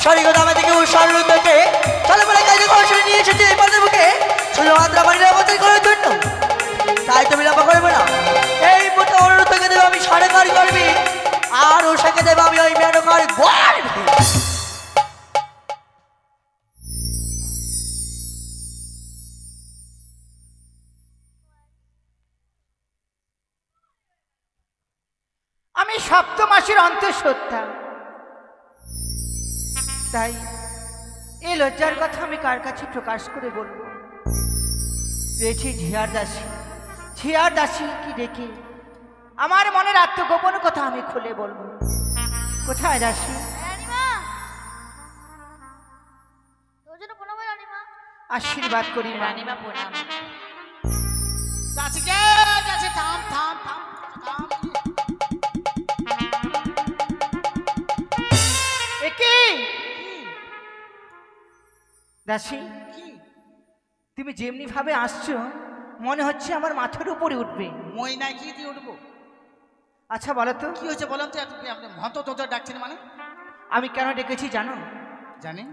শরীর দামে থেকে উৎসর্গ থেকে চলে বলে কাজে কৌশলে নিয়ে এসেছে এই পদের বুকে শুধুমাত্র আমার নিরাপত্তা করার জন্য। তাই তুমি লাভ করবে না। এই মতো অনুরোধ থেকে দেবো আমি সরকার করবি আর ওষাকে দেবো আমি ওই মেনকার গর্বি। আমি সপ্তমাসের অন্তঃসত্ত্বা, তাই এই লজ্জার কথা আমি কার কাছে প্রকাশ করে বলবো? পেয়েছি ঝিয়ার দাসী, ঝিয়ার দাসী কি ডেকে আমার মনের আত্মগোপন কথা আমি খুলে বলবো। কোথায় দাসী? আশীর্বাদ করি রানীমা, প্রণাম। দাসী, তুমি যেমনি ভাবে আসছো মনে হচ্ছে আমার মাথার উপরে উঠবে। মই নাই কি দিয়ে উঠবো? আচ্ছা বলো তো কি হয়েছে বলেন তো? আপনি হত তোদের ডাকছেন মানে? আমি কেন ডেকেছি জানো? জানি।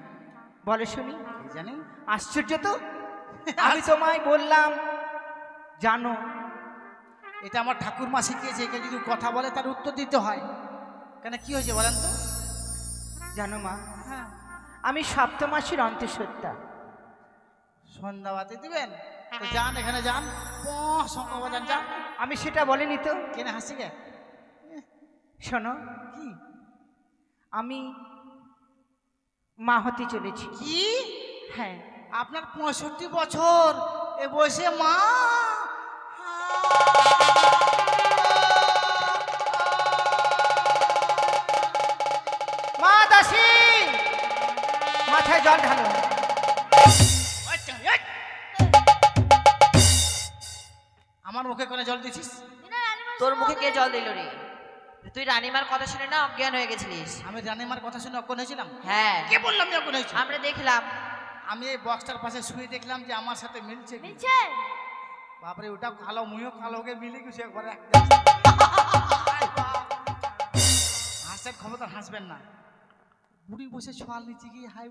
বলে শুনি। জানি। আশ্চর্য তো, আমি তোমায় বললাম জানো। এটা আমার ঠাকুরমা শিখিয়েছে, একে যদি কথা বলে তার উত্তর দিতে হয়। কেন কি হয়েছে বলেন তো? জানো মা, হ্যাঁ, আমি সপ্তমাসের অন্তঃসত্ত্বা। সন্ধ্যাবাতি দিবেন তো যান, এখানে যান, সন্ধ্যাবাজান যান। আমি সেটা বলিনি তো। কেন হাসি গে? শোনো, কি আমি মা হতে চলেছি। কি? হ্যাঁ। আপনার 65 বছর এ বয়সে মা? মা দাসী, মাথায় জল ঢালো। আমার মুখে করে জল দিছিস? তোর মুখে কে জল দিল রে? তুই রানীমার কথা শুনে না অজ্ঞান হয়ে গেছিলিস। আমি রানীমার কথা শুনে অজ্ঞান হয়েছিলাম? হ্যাঁ। কে বললাম যে অজ্ঞান হয়েছি? আমরা দেখলাম। আমি এই বক্সটার পাশে শুয়ে দেখলাম যে আমার সাথে মিলছে। বাপরে, ওটা কালো, মুইও কালো, কে মিলে গেছে একবারে। হাসের ক্ষমতা হাসবেন না। বুড়ি বসে ছোয়াল নিচে গিয়ে হাই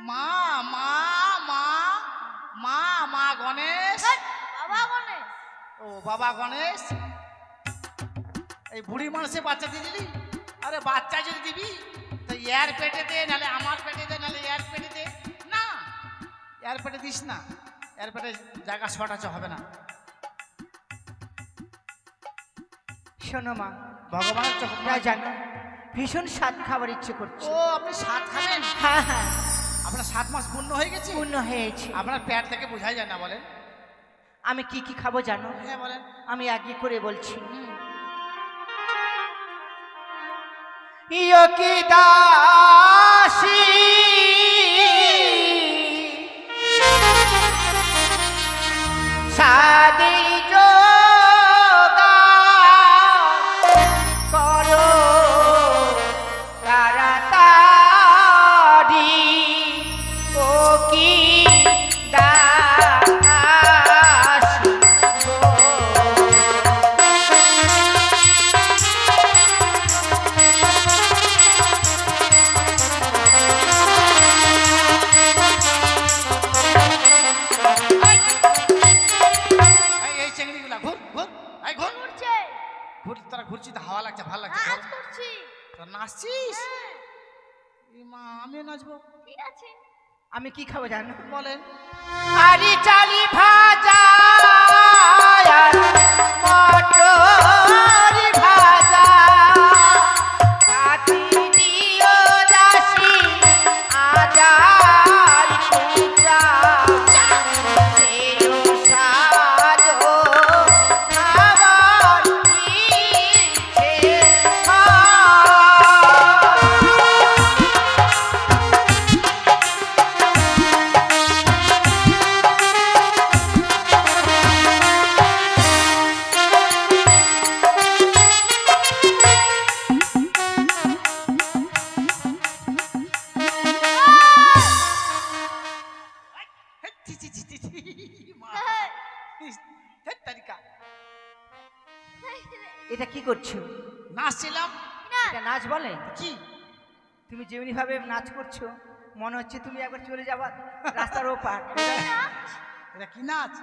মা মা মা মা মা গণেশ, বাবা গণেশ। ও বাবা গণেশ, এই বুড়ি মানুষে বাচ্চা দিয়ে দিলি? আরে বাচ্চা যদি দিবি তো এর পেটে দে, নাহলে আমার পেটে দে, নাহলে এর পেটে দে। না, এর পেটে দিস না, এর পেটে জায়গা শর্ট হবে না। শোনো মা, ভগবানের যা জানো ভীষণ স্বাদ খাবার ইচ্ছে করছে। ও, আপনি 7 খাবেন? হ্যাঁ হ্যাঁ, আপনার 7 মাস পূর্ণ হয়ে গেছে? পূর্ণ হয়েছে। আপনার পেট থেকে বোঝাই যায় না। বলেন আমি কি কি খাবো জানো? হ্যাঁ বলেন। আমি আগে করে বলছি। ইয়ো কি দাসী সাদি করো তাড়াতাড়ি, ও কি দাসী এই চেংড়িগুলা ঘুর ঘুর, এই ঘুর ঘুরছে। ঘুর, তোরা ঘুরছিস তো হাওয়া লাগছে, ভালো লাগছে। নাচ করছি। তোরা নাচছিস? হ্যাঁ, এই মা, আমিও নাচবো। ঠিক আছে। আমি কি খাবো জানো? বলেন। আরি চালি ভাজা আর মটর ভাজা, কাটি দিও দাসী আজার কুচা, সেও সাদো খাবার ইচ্ছে ছি, ছি, ছি, ছি, ছি, মা। হেৎ তারিকা। এটা কি করছো? নাচছিলাম। এটা নাচ বলে? কি তুমি যেমনি ভাবে নাচ করছো মনে হচ্ছে তুমি একবার চলে যাবা রাস্তার ওপার। এটা কি নাচ?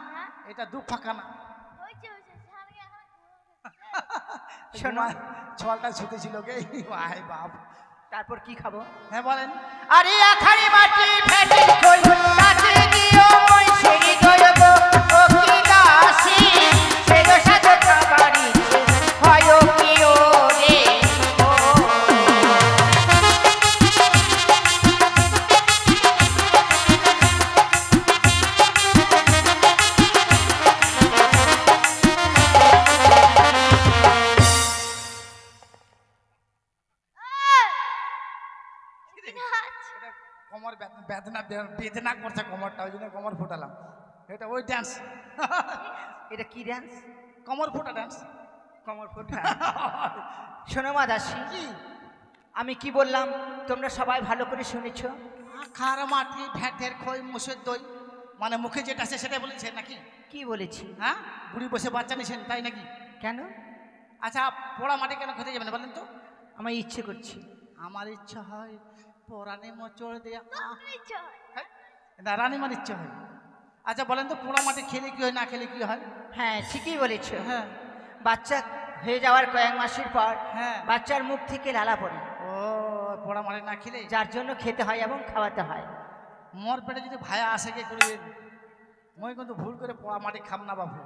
এটা দু ফাঁকা না। শোনো, ছলটা ছুটেছিল গে ভাই বাপ। তারপর কি খাবো? হ্যাঁ বলেন। আরে আখারি মাটি ফেটে কই কাছে দিও মই সেই দয়ব ও কি দাসী সে সাজতা বাড়ি হয় কি ও রে ও। কোমর বেদনা বেদনা করছে কোমরটা, ওই জন্য কোমর ফুটালাম। এটা ওই ডান্স। এটা কি ডান্স? কোমর ফুটা ডান্স। কমর ফোটা। শোনো মা দাসী, কি আমি কি বললাম তোমরা সবাই ভালো করে শুনেছ? আখার মাটি ভ্যাটের খই মোষের দই, মানে মুখে যেটা আছে সেটাই বলেছেন নাকি? কি বলেছি? হ্যাঁ, বুড়ি বসে বাচ্চা নিছেন তাই নাকি? কেন? আচ্ছা, পোড়া মাটি কেন খেতে যাবেন বলেন তো? আমার ইচ্ছে করছি। আমার ইচ্ছা হয় পোড়ানি মোচড় দেয়া। না, রানীমার ইচ্ছা হয়। আচ্ছা বলেন তো, পোড়া মাটি খেলে কি হয়, না খেলে কি হয়? হ্যাঁ ঠিকই বলেছ। হ্যাঁ, বাচ্চা হয়ে যাওয়ার কয়েক মাসের পর হ্যাঁ। বাচ্চার মুখ থেকে লালা পড়ে, ও পোড়া মাটি না খেলে যার জন্য খেতে হয় এবং খাওয়াতে হয়। মোর পেটে যদি ভায়া আসে কে করবেন, মই কিন্তু ভুল করে পোড়া মাটি খাম না বাবু।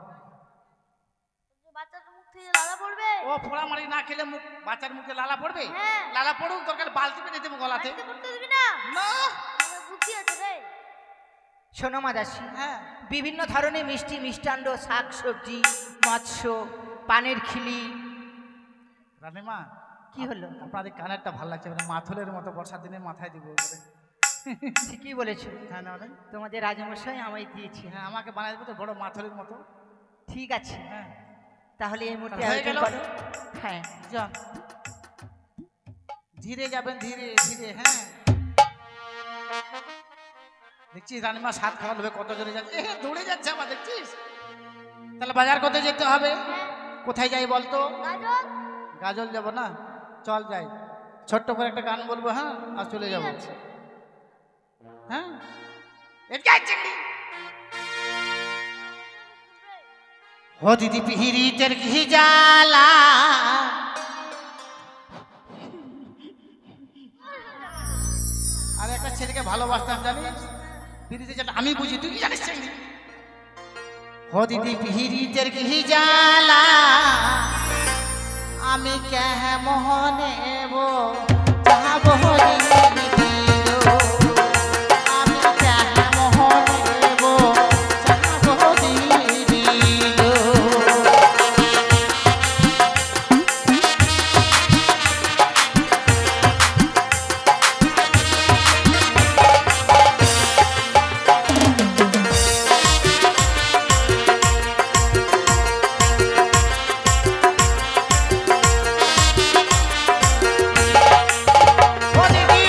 বাচ্চার মুখ থেকে লালা পড়বে। ও পোড়া মাটি না খেলে মুখ বাচ্চার মুখে লালা পড়বে? হ্যাঁ। লালা পড়ুক, দরকার বালতি পেতে দেবো গলাতে। বাড়িতে করতে দিবি না? না। আমার বুদ্ধি আছে রে। শোনো মা দাসী, হ্যাঁ, বিভিন্ন ধরনের মিষ্টি মিষ্টান্ন, শাক সবজি, মৎস্য, পানের খিলি। রানীমা কি হলো? আপনার এই কানেরটা ভালো লাগছে, মানে মাথলের মতো বর্ষার দিনে মাথায় দিব। ঠিকই বলেছো। হ্যাঁ না বলেন? তোমাদের রাজমশাই আমায় দিয়েছে। হ্যাঁ, আমাকে বানাই দেবো তো বড় মাথলের মতো। ঠিক আছে, হ্যাঁ, তাহলে এই মুহূর্তে হয়ে আয়োজন গেল? করো। হ্যাঁ, যান, ধীরে যাবেন, ধীরে ধীরে। হ্যাঁ, দেখছিস রানীমা সাত খাওয়া লোভে কত জোরে যাচ্ছে, দৌড়ে যাচ্ছে আমার, দেখছিস? তাহলে বাজার করতে যেতে হবে। কোথায় যাই বলতো? গাজর। গাজল যাব না, চল যাই। ছোট্ট করে একটা গান বলবো, হ্যাঁ, আর চলে যাবো। ঠিক আছে। হ্যাঁ, এদিকে আয় চিংড়ি। ও দিদি পিহিরিতের ঘি জ্বালা, আর একটা ছেলেকে ভালোবাসতাম জানিস, পিহিরিতে যেটা আমি বুঝি, তুই কি জানিস চিংড়ি? ও দিদি পিহিরিতের ঘি জ্বালা, আমি কেমন নেব যাবো দিদি গো, আমি কেমন নেব যাবো দিদি গো। ও দিদি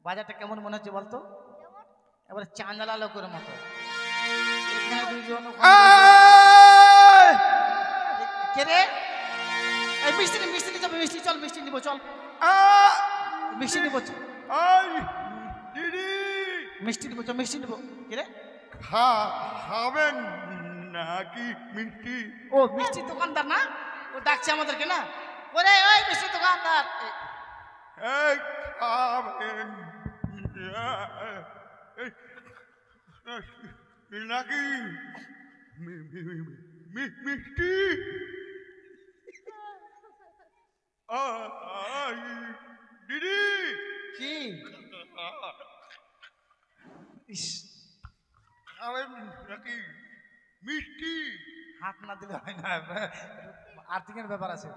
বাজারটা কেমন মনে হচ্ছে বলতো? কেমন? এবারে চাঁদালা লোকের মতো। এখানে দুজন কে রে? এই মিষ্টি যাবে, মিষ্টি চল, মিষ্টি নিবো চল, মিষ্টি নিবো চল, দিদি মিষ্টি নিবো চল, মিষ্টি নিবো। কে রে? খাবেন নাকি মিষ্টি? ও মিষ্টি দোকানদার না, ও ডাকছে আমাদেরকে না। ওরে ওই মিষ্টি দোকানদার, এই খাবেন নাকি মিষ্টি? দিদি কি ইস, খাবেন নাকি মিষ্টি? হাত না দিলে হয় না, আর্থিকের ব্যাপার আছে।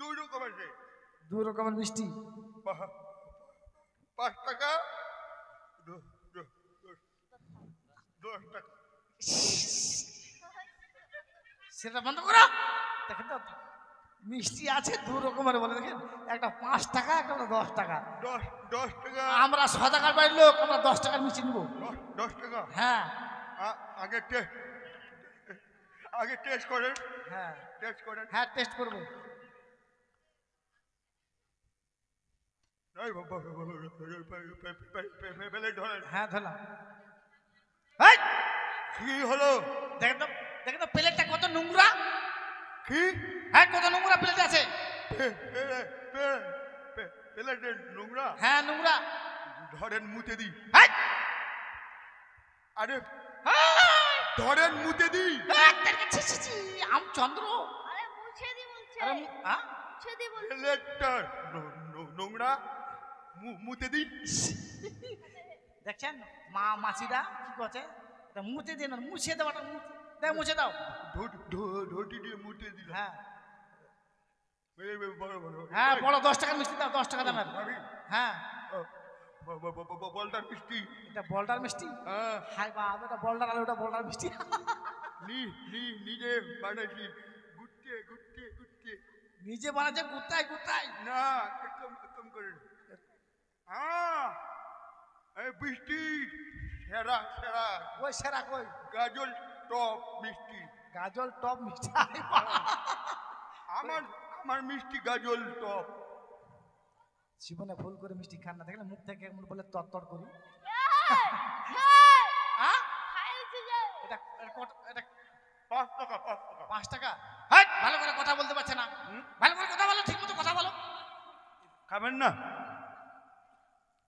দুই রকম আছে, দু রকমের মিষ্টি। 5 টাকা 10 টাকা। সেটা বন্ধ করো। দেখেন তো মিষ্টি আছে দু রকমের, বলে দেখেন, একটা 5 টাকা, একটা 10 টাকা। 10 টাকা। আমরা 100 টাকার বাড়ির লোক, আমরা 10 টাকার মিষ্টি নিবো। 10 টাকা। হ্যাঁ আগে টেস্ট করেন, হ্যাঁ টেস্ট করেন। হ্যাঁ টেস্ট করবো। প্লেট ধরেন। হ্যাঁ ধরলাম। কি হলো? দেখেন তো প্লেটটা কত নোংরা। কি? হ্যাঁ কত নোংরা প্লেট আছে। প্লেটের নোংরা? হ্যাঁ নোংরা। ধরেন মুতে দিই। হ্যাঁ আরে ধরেন মুতে দিই। আম চন্দ্র। আরে মুছে দি বলছে। আরে হ্যাঁ মুছে দি বলছে। প্লেটটা নোংরা, মুতে দিই। দেখছেন মাছিরা কি করছে, মুতে দিন, মুছে দেওয়াটা মুছে দাও। ধুটি দিয়ে মুতে দিই। হ্যাঁ বড় বড়। হ্যাঁ বড় 10 টাকার মিষ্টি দাও, 10 টাকা দামের। হ্যাঁ বলটার মিষ্টি। এটা বলটার মিষ্টি। হ্যাঁ হাই বাবা, এটা বলটার আলু, এটা বলটার মিষ্টি। নিজে বানাইছি, গুটতে গুটতে গুটতে। নিজে বানাচ্ছে গুতাই গুতাই না একদম করেন। এই বৃষ্টি সেরা সেরা ওই সেরা কই গাজল টপ মিষ্টি। গাজল টপ মিষ্টি। আমার মিষ্টি গাজল টপ। জীবনে ভুল করে মিষ্টি খান না, দেখলে মুখ থেকে কেমন বলে তরতর করি। হ্যাঁ খাইছে যায়। এটা এটা 5 টাকা 5 টাকা। 5 টাকা। হাই ভালো করে কথা বলতে পারছে না, ভালো করে কথা বলো, ঠিক মতো কথা বলো। খাবেন না?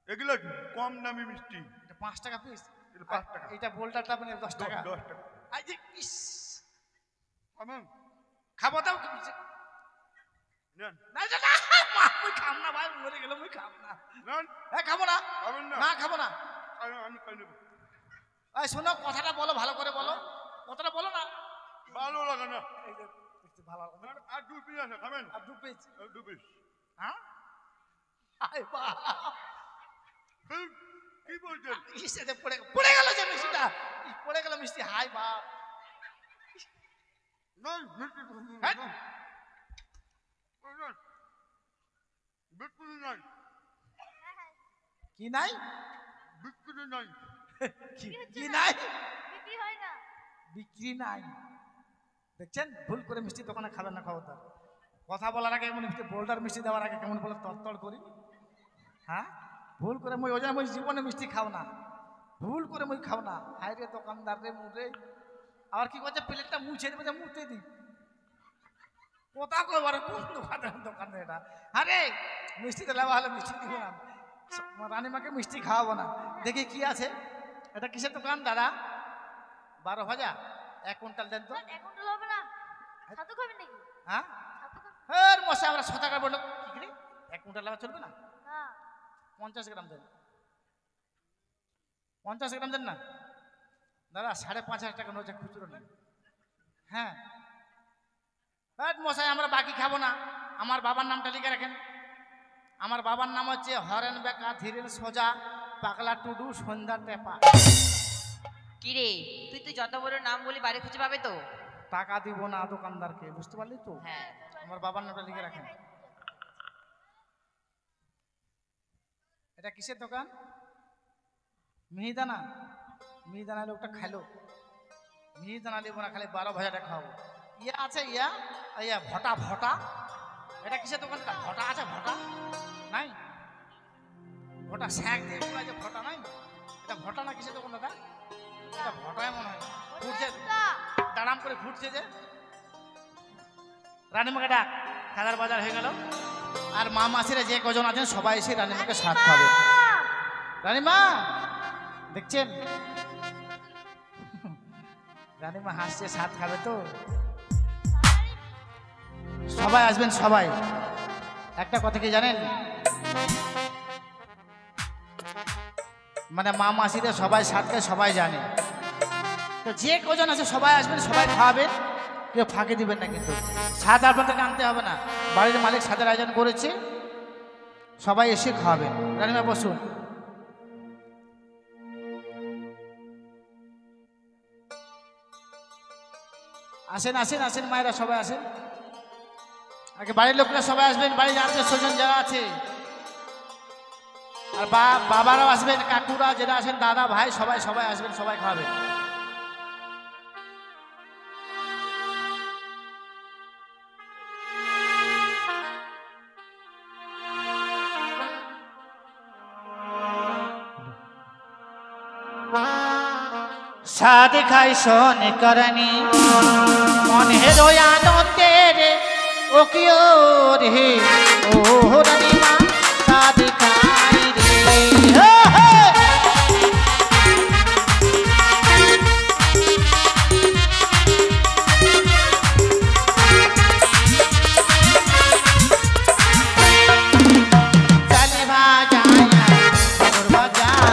এগুলো কম দামি মিষ্টি। এটা 5 টাকা পিস। এটা 5 টাকা। এটা বোল্টারটা মানে 10 টাকা। 10 টাকা। আই যে ইস, খাবেন? খাবো দাও। নেন না না না, মুই খাম না ভাই, মরে গেল, মুই খাম না। নেন। এ খাবো না, খাবেন না? না খাবো না। আমি খাই নেব। এই শোনো, কথাটা বলো, ভালো করে বলো, কথাটা বলো না। ভালো লাগে না। এই যে একটু ভালো লাগে না। আর 2 পিস আছে, খাবেন? আর 2 পিস। 2 পিস। হ্যাঁ আই বাবা, কি বলছেন? ইসে পড়ে গেল যে মিষ্টিটা, পড়ে গেল মিষ্টি। হাই বাপ, নেন মিষ্টি। হ্যাঁ? বিক্রি নাই, কি নাই? বিক্রি নাই। কি নাই? বিক্রি হয় না। বিক্রি নাই। দেখছেন, ভুল করে মিষ্টি দোকানে খাবেন না, খবরদার। কথা বলার আগে এমন মিষ্টি, বোল্ডার মিষ্টি দেওয়ার আগে কেমন বলে তরতর করি। হ্যাঁ ভুল করে মই ওজন, মই জীবনে মিষ্টি খাও না, ভুল করে মই খাও না। হাই রে দোকানদার রে মুরে, আবার কি করছে, প্লেটটা মুছে দেবে, মুতে দিই। কোথা কই বড়, কোন দোকানে এটা? আরে মিষ্টি দিলে ভালো, মিষ্টি দিব না, রানীমাকে মিষ্টি খাওয়াবো না। দেখি কি আছে, এটা কিসের দোকান দাদা? 12 ভাজা 1 কুইন্টাল দেন তো। এক কুইন্টাল হবে না। ছাতু খাবেন নাকি? হ্যাঁ ছাতু খাবেন? হ্যাঁ মশা, আমরা 100 টাকা বললো কি করে 1 কুইন্টাল লাগা চলবে না? না। 50 গ্রাম দেন, 50 গ্রাম দেন না দাদা। 5,500 টাকা নয়, খুচরো নেই। হ্যাঁ মশাই, আমরা বাকি খাবো না। আমার বাবার নামটা লিখে রাখেন। আমার বাবার নাম হচ্ছে হরেন বেকা ধীরেন সোজা পাগলা টুডু সন্ধ্যা টেপা। কি রে, তুই তো যত বড় নাম বলি বাড়ি খুঁজে পাবে তো? টাকা দিব না দোকানদারকে, বুঝতে পারলি তো? হ্যাঁ আমার বাবার নামটা লিখে রাখেন। এটা কিসের দোকান? মিহিদানা। মিহিদানা লোকটা খাইলো, মিহিদানা নেবো না, খালি 12 ভাজাটা খাবো। ইয়া আছে, ইয়া ইয়া ভটা ভটা, এটা কিসের দোকান? ভটা আছে? ভটা নাই, ভটা শাক দিয়ে যে ভটা নাই, এটা ভটা না কিসের দোকান দাদা? এটা ভটাই মনে হয়, ফুটছে দাঁড়াম করে ফুটছে যে। রানীমাকে ডাক, খাদার বাজার হয়ে গেল। আর মা মাসিরা যে কজন আছেন সবাই এসে রানীমাকে স্বাদ খাবে। রানীমা দেখছেন, রানীমা হাসছে, স্বাদ খাবে তো। সবাই আসবেন, সবাই। একটা কথা কি জানেন, মানে মা মাসিরা সবাই স্বাদ খায়, সবাই জানে। তো যে কজন আছে সবাই আসবেন, সবাই খাওয়াবেন, কেউ ফাঁকে দিবেন না। কিন্তু স্বাদ আপনাদেরকে আনতে হবে না, বাড়ির মালিক স্বাদের আয়োজন করেছে, সবাই এসে খাওয়াবেন। রানীমা বসুন। আসেন আসেন আসেন, মায়েরা সবাই আসেন। আগে বাড়ির লোকরা সবাই আসবেন, বাড়ির আত্মীয় স্বজন যারা আছে, আর বাবারাও আসবেন, কাকুরা যারা আছেন, দাদা ভাই সবাই সবাই আসবেন, সবাই খাওয়াবেন। সাদ খাই শোন করনি মনের আনন্দের ও কি রে ও রানীমা, সাদ খাই রে। চলে বাজায় বাজার,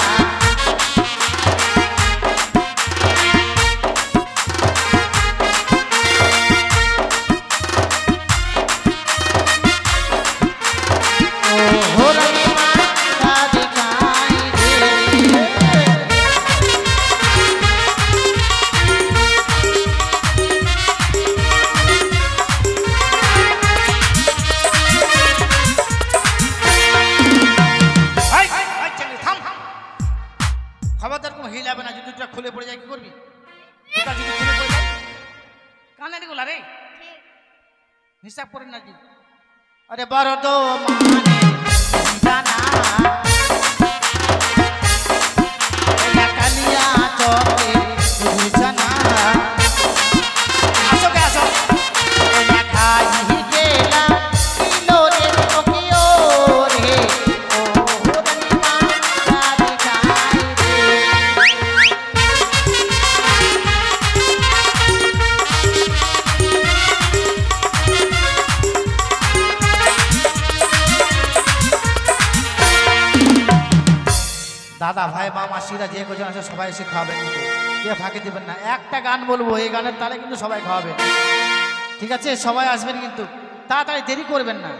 খবরদার কোনো হিল হবে না। জুতোটা খুলে পড়ে যায় কি করবি? জুতা যদি খুলে পড়ে যায় কানের গুলা রে, হিসাব করেন নাকি? আরে বড় তো মানে জানা এটা কালিয়া চকে বুঝানা। আসো কে আসো, এটা খাই গেলা কিলো রে ও কিও রে ও রানীমা, সাদ খাই রে। দাদা ভাই মা মাসিরা যে কজন আছে সবাই এসে খাওয়াবেন, কে ফাঁকে দিবেন না। একটা গান বলবো, এই গানের তালে কিন্তু সবাই খাওয়াবেন, ঠিক আছে? সবাই আসবেন কিন্তু তাড়াতাড়ি, দেরি করবেন না।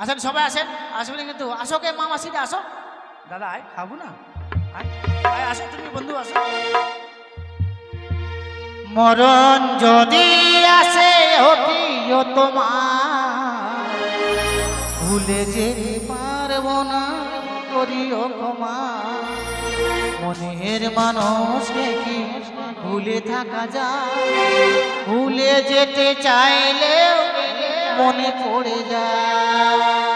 আসেন সবাই আসেন, আসবেন কিন্তু। আসো কে মা মাসিরা আসো। দাদা আয় খাবো না, আয় আয় আসো, তুমি বন্ধু আসো। মরণ যদি আসে হটিও তোমার, ভুলে যে পারবো না করিও ক্ষমা। মনের মানুষকে কি ভুলে থাকা যায়? ভুলে যেতে চাইলেও মনে পড়ে যায়।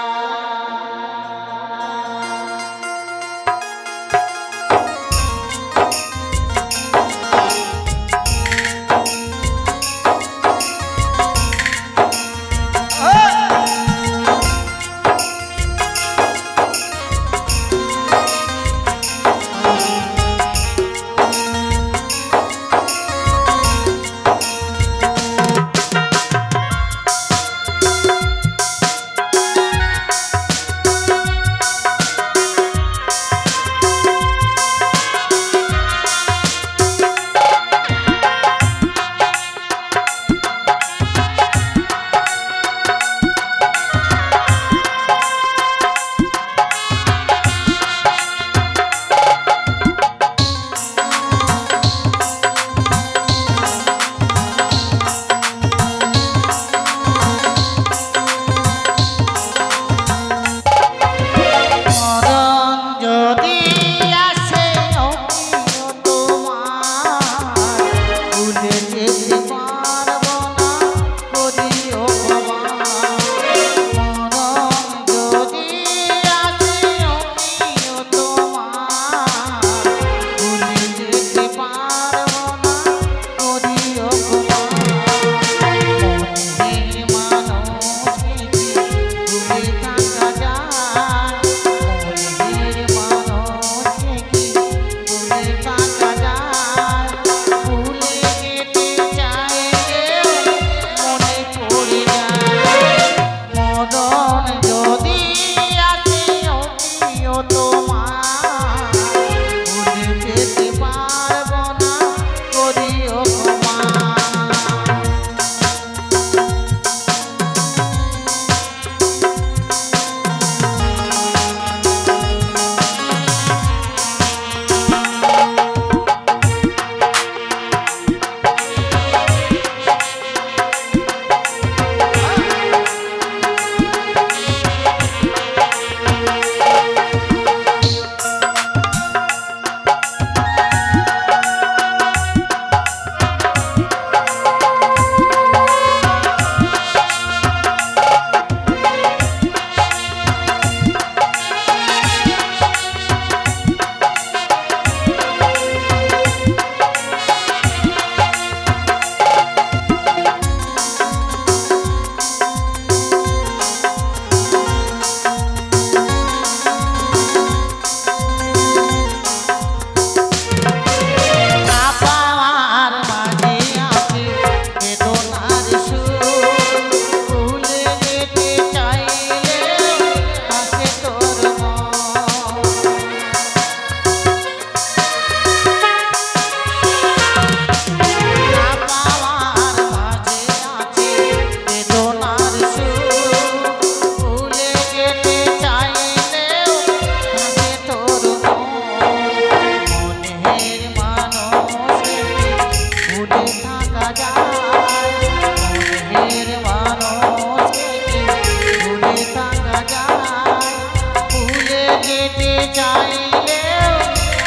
চাইলেও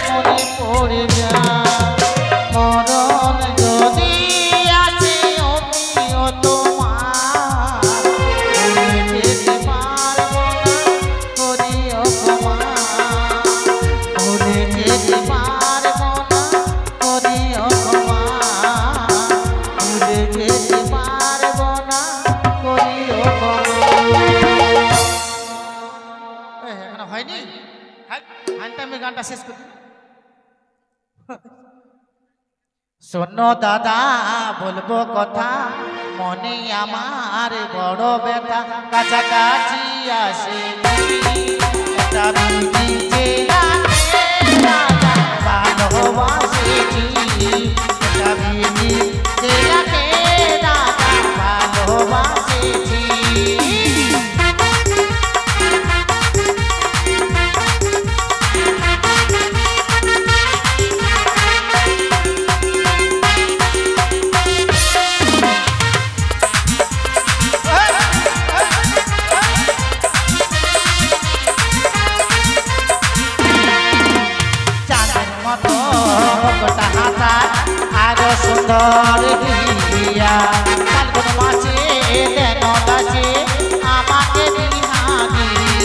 মনে পড়ে যায় মরণ যদি আসে অমিও তোমার ভুলে যেতে পারবো না করি অপমান ভুলে যেতে পারবো না করি অপমান ভুলে যেতে পারবো না করি অপমান হয়নি আমি গানটা শেষ করি শোনো দাদা বলবো কথা মনে আমার বড় ব্যথা কাছাকাছি আসে একটা বিধি ভালোবাসেছি একটা বিধি ভালোবাসেছি সুন্দর হিয়া ফাল্গুন মাসে দেন দাসে আমাকে বিহা দিয়া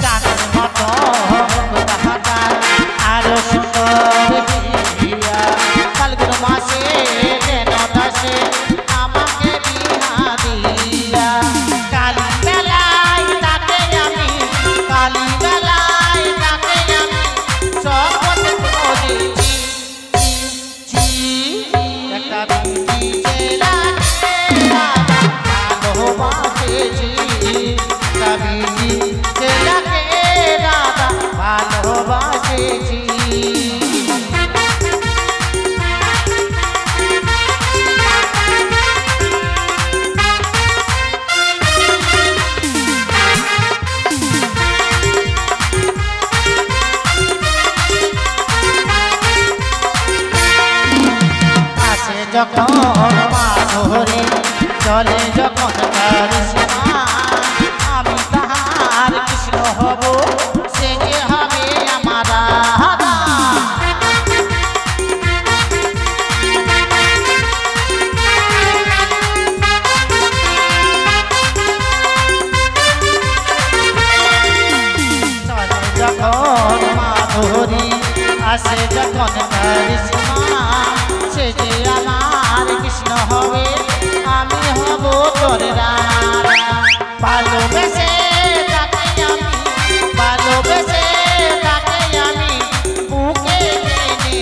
চাঁদের মতো আরো সুন্দর হিয়া ফাল্গুন মাসে দেন দাসে যখন মাধুরী চলে যখন কৃষ্ণা আমি তাহার কৃষ্ণ হব সে যে হবে আমার রাধা চলে যখন মাধুরী আসে যখন কৃষ্ণা সে যে আমার কৃষ্ণ হবে আমি হব তোর রাধা ভালোবেসে তাকে আমি ভালোবেসে তাকে আমি বুকে এনেছি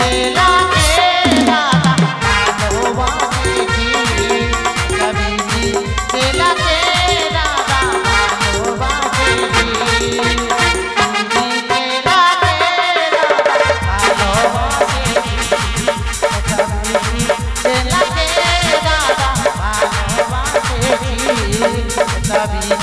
চেলাকে রাধা ভালোবাসেছি কবি চেলাকে রাধা ভালোবাসেছি Sabi